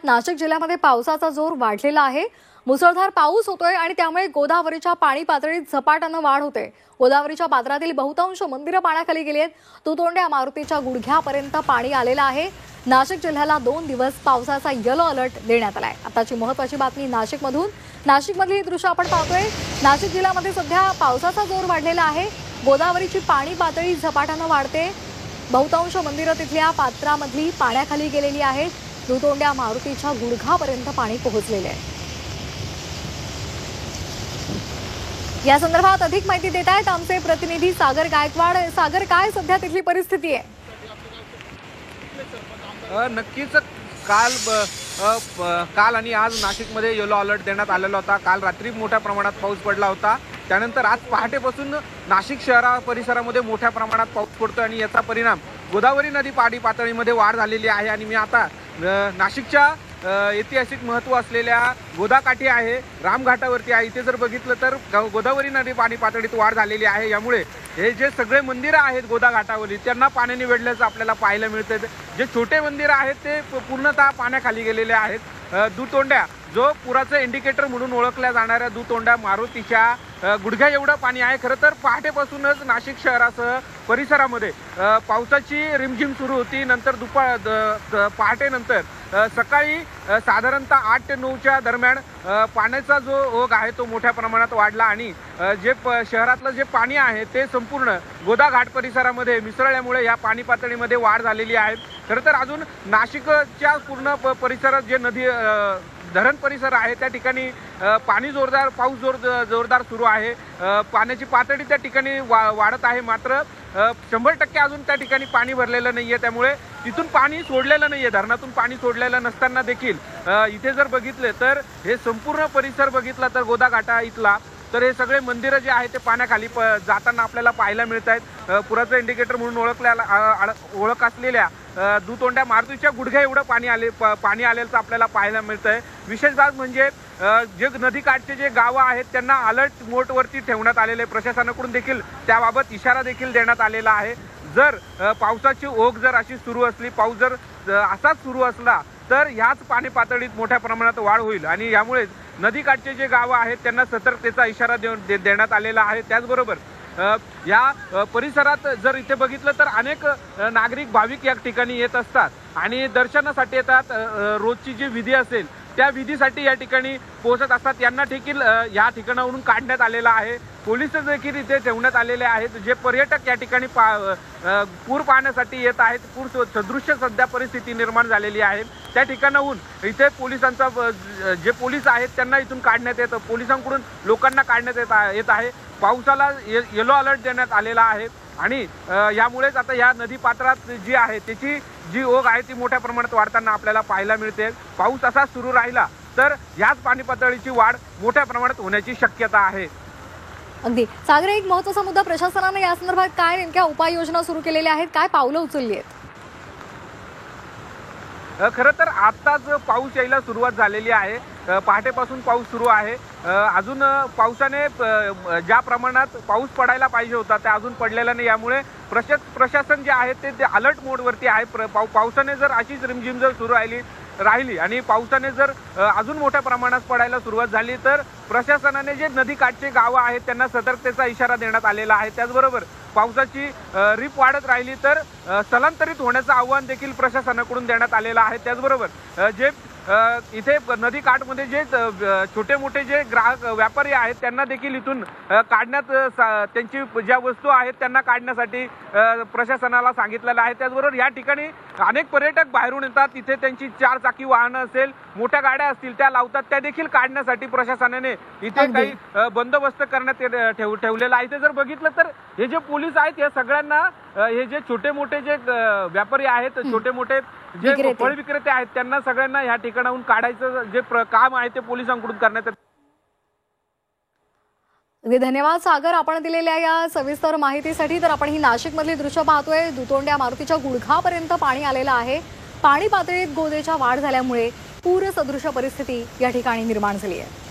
नाशिक जिल्ह्यामध्ये पावसाचा जोर वाढलेला आहे। मुसळधार पाऊस होतोय आणि त्यामुळे गोदावरीच्या पाणी पातळीत झपाट्याने वाढ होते। गोदावरीच्या पात्रातील बहुतांश मंदिरं पाण्याखाली गेली आहेत। तुतोंड्या मारुतीच्या गुडघ्यापर्यंत पाणी आलेलं आहे। नाशिक जिल्ह्याला 2 दिवस पावसाचा येलो अलर्ट देण्यात आलाय। आताची महत्त्वाची बातमी नाशिकमधून। नाशिकमधली दृश्य आपण पाहतोय। नाशिक जिल्ह्यामध्ये सध्या पावसाचा जोर वाढलेला आहे। गोदावरीची पाणी पातळी झपाट्याने वाढते। बहुतांश मंदिरं तिथल्या पात्रामधली पाण्याखाली गेलेली आहेत। दुतोंड्या मारुतीच्या गुडघापर्यंत पाणी पोहोचलेले आहे। या संदर्भात अधिक माहिती देत आहेत आमचे प्रतिनिधी सागर गायकवाड। सागर, काय सध्या तिथली परिस्थिती आहे? नक्कीच काल आणि आज नाशिकमध्ये येलो अलर्ट देण्यात आलेला होता। काल रात्री मोठ्या प्रमाणात पाऊस पडला होता। त्यानंतर आज पहाटेपासून नाशिक शहरा परिसरामध्ये मोठ्या प्रमाणात पाऊस पडतो आणि याचा परिणाम गोदावरी नदी पाणी पातळीमध्ये वाढ झालेली आहे। आणि मी आता नाशिकच्या ऐतिहासिक महत्त्व असलेल्या गोदाकाठी आहे, रामघाटावरती आहे। इथे जर बघितलं तर गोदावरी नदी पाणी पातळीत वाढ झालेली आहे। यामुळे हे जे सगळे मंदिरं आहेत गोदाघाटावरील त्यांना पाण्याने वेढल्याचं आपल्याला पाहायला मिळतं। जे छोटे मंदिरं आहेत ते पूर्णतः पाण्याखाली गेलेले आहेत। दुतोंड्या, जो पुराचं इंडिकेटर म्हणून ओळखल्या जाणाऱ्या दुतोंड्या मारुतीच्या गुडघ्या एवढं पाणी आहे। खरं तर पहाटेपासूनच नाशिक शहरासह परिसरामध्ये पावसाची रिमझिम सुरू होती। नंतर पहाटेनंतर सकाळी साधारणतः 8 ते 9च्या दरम्यान पाण्याचा जो ओघ आहे तो मोठ्या प्रमाणात वाढला आणि जे शहरातलं जे पाणी आहे ते संपूर्ण गोदाघाट परिसरामध्ये मिसळल्यामुळे या पाणी पातळीमध्ये वाढ झालेली आहे। खरं तर अजून नाशिकच्या पूर्ण परिसरात जे नदी धरण परिसर आहे त्या ठिकाणी पाऊस जोरदार सुरू आहे। पाण्याची पातळी त्या ठिकाणी वाढत आहे। मात्र 100% अजून त्या ठिकाणी पाणी भरलेलं नाहीये। त्यामुळे तिथून पाणी सोडलेलं नाहीये। धरणातून पाणी सोडलेलं नसताना देखील इथे जर बघितले तर हे संपूर्ण परिसर बघितला तर गोदाघाटा इथला तर हे सगळे मंदिरं जे आहे ते पाण्याखाली जाताना आपल्याला पाहायला मिळत आहेत। पुराचं इंडिकेटर म्हणून ओळख असलेल्या दुतोंड्या मारुतीच्या गुडघ्या एवढं पाणी आलेलं आपल्याला पाहायला मिळतंय। विशेष बात म्हणजे जे नदीकाठचे जे गावं आहेत त्यांना अलर्ट मोडवरती ठेवण्यात आलेले, प्रशासनाकडून देखील त्याबाबत इशारा देखील देण्यात आलेला आहे। जर पावसाची ओघ जर अशी सुरू असली, पाऊस जर असाच सुरू असला तर ह्याच पाणी पातळीत मोठ्या प्रमाणात वाढ होईल आणि यामुळे नदीकाठचे जे गावं आहेत त्यांना सतर्कतेचा इशारा देण्यात आलेला आहे। त्याचबरोबर या परिसरात जर इथे बघितलं तर अनेक नागरिक भाविक या ठिकाणी येत असतात आणि दर्शनासाठी येतात। रोजची जी विधी असेल त्या विधीसाठी या ठिकाणी पोहोचत असतात। यांना देखील या ठिकाणावरून काढण्यात आलेला आहे। पोलीस देखील इथे ठेवण्यात आलेले आहेत। जे पर्यटक या ठिकाणी पूर पाहण्यासाठी येत आहेत, पूर सदृश्य सध्या परिस्थिती निर्माण झालेली आहे, त्या ठिकाणाहून इथे पोलिसांचा जे पोलीस आहेत त्यांना इथून काढण्यात येतं। पोलिसांकडून लोकांना काढण्यात येत आहे। पावसाला येलो अलर्ट देण्यात आलेला आहे आणि यामुळेच आता या नदी पात्रात जी आहे त्याची जी ओघ आहे ती मोठ्या प्रमाणात वाढताना आपल्याला पाहायला मिळते। पाऊस असा सुरू राहिला तर याच पाणी पातळीची वाढ मोठ्या प्रमाणात होण्याची शक्यता आहे। अगदी सागर, एक महत्त्वाचा मुद्दा, प्रशासनाने या संदर्भात काय नेमक्या उपाययोजना सुरू केलेल्या आहेत, काय पावलं उचलली आहेत? खरं तर आत्ताच पाऊस यायला सुरुवात झालेली आहे। पहाटेपासून पाऊस सुरू आहे। अजून पावसाने ज्या प्रमाणात पाऊस पडायला पाहिजे होता त्या अजून पडलेला नाही। यामुळे प्रशासन जे आहे ते अलर्ट मोडवरती आहे। पावसाने जर अशीच रिमझिम जर सुरू राहिली आणि पावसाने जर अजून मोठ्या प्रमाणात पडायला सुरुवात झाली तर प्रशासनाने जे नदीकाठचे गावं आहेत त्यांना सतर्कतेचा इशारा देण्यात आलेला आहे। त्याचबरोबर पावसाची रीप वाढत राहिली तर स्थलांतरित होण्याचं आव्हान देखील प्रशासनाकडून देण्यात आलेलं आहे। त्याचबरोबर जे इथे नदीकाठमध्ये जे छोटे मोठे जे ग्राहक व्यापारी आहेत त्यांना देखील इथून काढण्यात, त्यांची ज्या वस्तू आहेत त्यांना काढण्यासाठी प्रशासनाला सांगितलेलं आहे। त्याचबरोबर या ठिकाणी अनेक पर्यटक बाहेरून येतात। इथे त्यांची 4 चाकी वाहनं असेल, मोठ्या गाड्या असतील त्या लावतात, त्या देखील काढण्यासाठी प्रशासनाने इथे काही बंदोबस्त करण्यात ठेवलेला आहे। इथे जर बघितलं तर हे जे पोलीस आहेत या सगळ्यांना, हे जे छोटे मोठे जे व्यापारी आहेत, छोटे मोठे जे फळ विक्रेते आहेत त्यांना सगळ्यांना या ठिकाणाहून काढायचं जे काम आहे ते पोलिसांकडून करण्यात येतं। धन्यवाद सागर, आपण दिलेल्या या सविस्तर माहितीसाठी। तर आपण ही नाशिकमधली दृश्य पाहतोय। दुतोंड्या मारुतीच्या गुडघापर्यंत पाणी आलेलं आहे। पाणी पातळीत गोदेच्या वाढ झाल्यामुळे पूर सदृश परिस्थिती या ठिकाणी निर्माण झाली आहे।